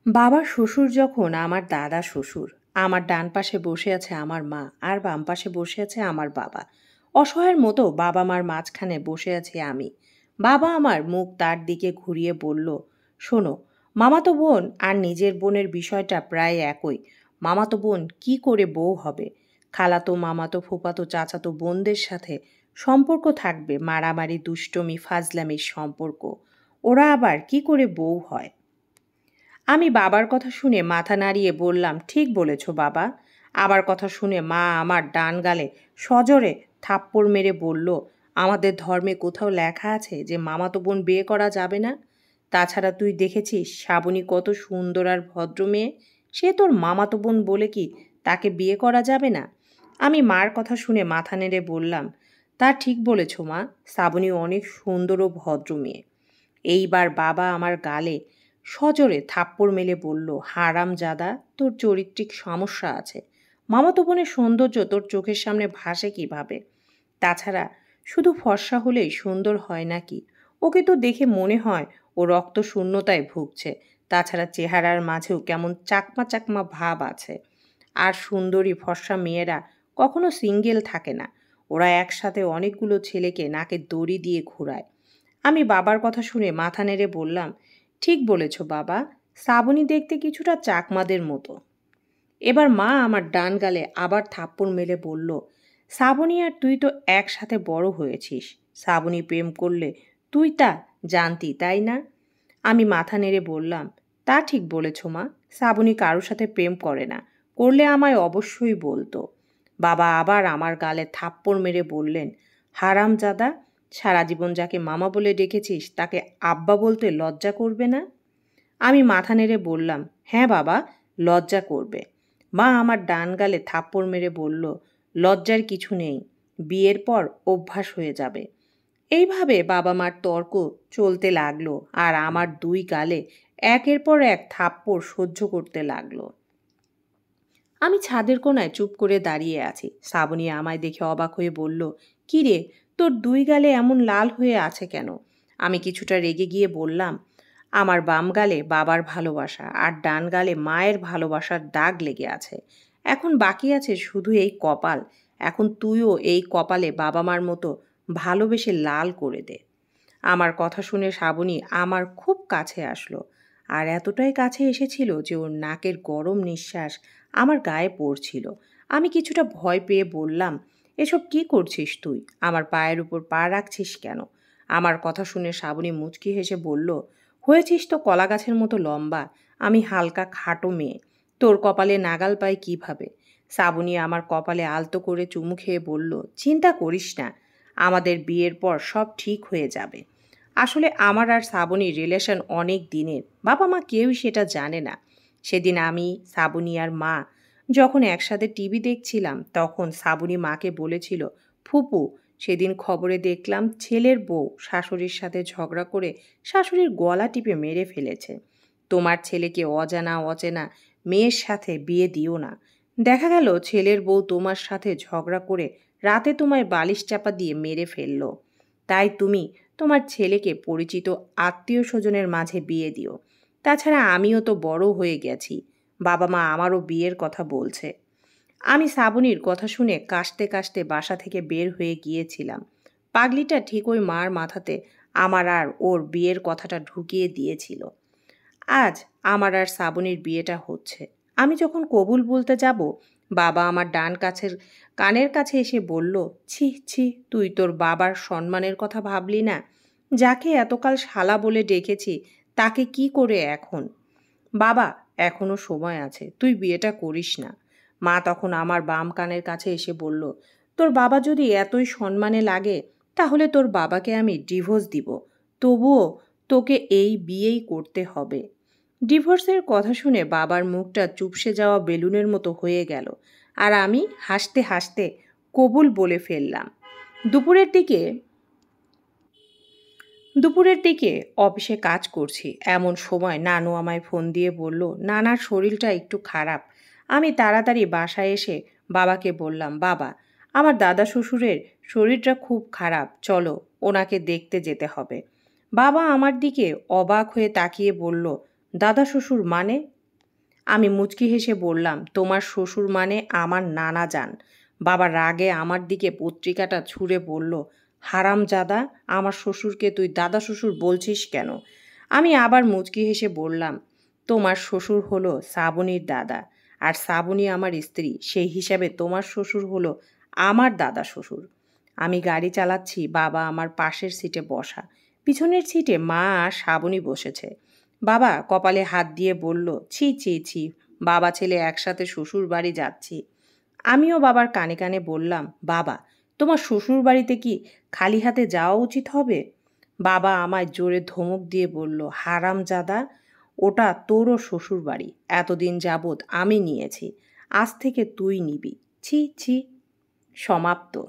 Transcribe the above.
বাবার শ্বশুর যখন আমার দাদা শ্বশুর, আমার ডান পাশে বসে আছে আমার মা আর বাম পাশে বসে আছে আমার বাবা। অসহায়ের মতো বাবা মার মাঝখানে বসে আছি আমি। বাবা আমার মুখ তার দিকে ঘুরিয়ে বলল, শোনো, মামাতো বোন আর নিজের বোনের বিষয়টা প্রায় একই। মামাতো বোন কি করে বউ হবে? খালাতো মামাতো ফুপাতো চাচাতো বোনদের সাথে সম্পর্ক থাকবে মারামারি দুষ্টমি ফাজলামির সম্পর্ক। ওরা আবার কি করে বউ হয়? আমি বাবার কথা শুনে মাথা নাড়িয়ে বললাম, ঠিক বলেছ বাবা। আবার কথা শুনে মা আমার ডান গালে সজোরে থাপ্পড় মেরে বলল, আমাদের ধর্মে কোথাও লেখা আছে যে মামাতো বোন বিয়ে করা যাবে না? তাছাড়া তুই দেখেছিস শ্রাবণী কত সুন্দর আর ভদ্র মেয়ে। সে তোর মামাতো বোন বলে কি তাকে বিয়ে করা যাবে না? আমি মার কথা শুনে মাথা নেড়ে বললাম, তা ঠিক বলেছ মা, শ্রাবণী অনেক সুন্দর ও ভদ্র মেয়ে। এইবার বাবা আমার গালে সজোরে থাপ্পড় মেলে বলল, হারামজাদা, তোর চরিত্রিক সমস্যা আছে। মামাতো বোনের সৌন্দর্য তোর চোখের সামনে ভাসে কিভাবে? তাছাড়া শুধু ফর্সা হলেই সুন্দর হয় নাকি? ওকে তো দেখে মনে হয় ও রক্ত শূন্যতায় ভুগছে। তাছাড়া চেহারার মাঝেও কেমন চাকমা চাকমা ভাব আছে। আর সুন্দরী ফর্সা মেয়েরা কখনো সিঙ্গেল থাকে না। ওরা একসাথে অনেকগুলো ছেলেকে নাকে দড়ি দিয়ে ঘোরায়। আমি বাবার কথা শুনে মাথা নেড়ে বললাম, ঠিক বলেছ বাবা, শ্রাবণী দেখতে কিছুটা চাকমাদের মতো। এবার মা আমার ডান গালে আবার থাপ্পড় মেলে বলল, শ্রাবণী আর তুই তো একসাথে বড় হয়েছিস। শ্রাবণী প্রেম করলে তুই তা জানতি, তাই না? আমি মাথা নেড়ে বললাম, তা ঠিক বলেছ মা, শ্রাবণী কারোর সাথে প্রেম করে না। করলে আমায় অবশ্যই বলতো। বাবা আবার আমার গালে থাপ্পড় মেরে বললেন, হারামজাদা, সারা জীবন যাকে মামা বলে ডেকেছিস তাকে আব্বা বলতে লজ্জা করবে না? আমি মাথা নেড়ে বললাম, হ্যাঁ বাবা, লজ্জা করবে। মা আমার ডান গালে থাপ্পড় মেরে বলল, লজ্জার কিছু নেই, বিয়ের পর অভ্যাস হয়ে যাবে। এইভাবে বাবা মার তর্ক চলতে লাগলো আর আমার দুই গালে একের পর এক থাপ্পড় সহ্য করতে লাগলো। আমি ছাদের কোণায় চুপ করে দাঁড়িয়ে আছি। শ্রাবণী আমায় দেখে অবাক হয়ে বলল, কি রে, তোর দুই গালে এমন লাল হয়ে আছে কেন? আমি কিছুটা রেগে গিয়ে বললাম, আমার বাম গালে বাবার ভালোবাসা আর ডান গালে মায়ের ভালোবাসার দাগ লেগে আছে। এখন বাকি আছে শুধু এই কপাল। এখন তুইও এই কপালে বাবা মার মতো ভালোবেসে লাল করে দে। আমার কথা শুনে শ্রাবণী আমার খুব কাছে আসলো। আর এতটাই কাছে এসেছিল যে ওর নাকের গরম নিঃশ্বাস আমার গায়ে পড়ছিল। আমি কিছুটা ভয় পেয়ে বললাম, এসব কি করছিস তুই? আমার পায়ের উপর পা রাখছিস কেন? আমার কথা শুনে শ্রাবণী মুচকি হেসে বলল, হয়েছিস তো কলা গাছের মতো লম্বা, আমি হালকা খাটো মেয়ে। তোর কপালে নাগাল পাই কিভাবে? শ্রাবণী আমার কপালে আলতো করে চুমু খেয়ে বলল, চিন্তা করিস না, আমাদের বিয়ের পর সব ঠিক হয়ে যাবে। আসলে আমার আর শ্রাবণীর রিলেশন অনেক দিনের, বাবা মা কেউই সেটা জানে না। সেদিন আমি, শ্রাবণী আর মা যখন একসাথে টিভি দেখছিলাম তখন শ্রাবণী মাকে বলেছিল, ফুপু, সেদিন খবরে দেখলাম ছেলের বউ শাশুড়ির সাথে ঝগড়া করে শাশুড়ির গলা টিপে মেরে ফেলেছে। তোমার ছেলেকে অজানা অচেনা মেয়ের সাথে বিয়ে দিও না। দেখা গেল ছেলের বউ তোমার সাথে ঝগড়া করে রাতে তোমায় বালিশ চাপা দিয়ে মেরে ফেললো। তাই তুমি তোমার ছেলেকে পরিচিত আত্মীয় স্বজনের মাঝে বিয়ে দিও। তাছাড়া আমিও তো বড় হয়ে গেছি, বাবা মা আমারও বিয়ের কথা বলছে। আমি শ্রাবণীর কথা শুনে কাশতে কাশতে বাসা থেকে বের হয়ে গিয়েছিলাম। পাগলিটা ঠিক ওই মার মাথাতে আমার আর ওর বিয়ের কথাটা ঢুকিয়ে দিয়েছিল। আজ আমার আর শ্রাবণীর বিয়েটা হচ্ছে। আমি যখন কবুল বলতে যাব, বাবা আমার ডান কাছের কানের কাছে এসে বলল, ছি ছি, তুই তোর বাবার সম্মানের কথা ভাবলি না? যাকে এতকাল শালা বলে ডেকেছি তাকে কি করে এখন? বাবা, এখনো সময় আছে, তুই বিয়েটা করিস না। মা তখন আমার বাম কানের কাছে এসে বলল, তোর বাবা যদি এতই সম্মানে লাগে তাহলে তোর বাবাকে আমি ডিভোর্স দিব। তবুও তোকে এই বিয়েই করতে হবে। ডিভোর্সের কথা শুনে বাবার মুখটা চুপসে যাওয়া বেলুনের মতো হয়ে গেল আর আমি হাসতে হাসতে কবুল বলে ফেললাম। দুপুরের দিকে দুপুরের দিকে অফিসে কাজ করছি এমন সময় নানু আমায় ফোন দিয়ে বলল, নানার শরীরটা একটু খারাপ। আমি তাড়াতাড়ি বাসায় এসে বাবাকে বললাম, বাবা, আমার দাদা শ্বশুরের শরীরটা খুব খারাপ, চলো ওনাকে দেখতে যেতে হবে। বাবা আমার দিকে অবাক হয়ে তাকিয়ে বলল, দাদা শ্বশুর মানে? আমি মুচকি হেসে বললাম, তোমার শ্বশুর মানে আমার নানা যান। বাবা রাগে আমার দিকে পত্রিকাটা ছুঁড়ে বলল, হারামজাদা, আমার শ্বশুরকে তুই দাদা শ্বশুর বলছিস কেন? আমি আবার মুচকি হেসে বললাম, তোমার শ্বশুর হলো শ্রাবণীর দাদা, আর শ্রাবণী আমার স্ত্রী, সেই হিসাবে তোমার শ্বশুর হলো আমার দাদা শ্বশুর। আমি গাড়ি চালাচ্ছি, বাবা আমার পাশের সিটে বসা, পিছনের সিটে মা আর শ্রাবণী বসেছে। বাবা কপালে হাত দিয়ে বলল, ছি ছি ছি, বাবা ছেলে একসাথে শ্বশুর বাড়ি যাচ্ছি। আমিও বাবার কানে কানে বললাম, বাবা, তোমার শ্বশুর বাড়িতে কি খালি হাতে যাওয়া উচিত হবে? বাবা আমায় জোরে ধমক দিয়ে বলল, হারামজাদা, ওটা তোরও শ্বশুর বাড়ি, এতদিন যাবৎ আমি নিয়েছি, আজ থেকে তুই নিবি। ছি ছি। সমাপ্ত।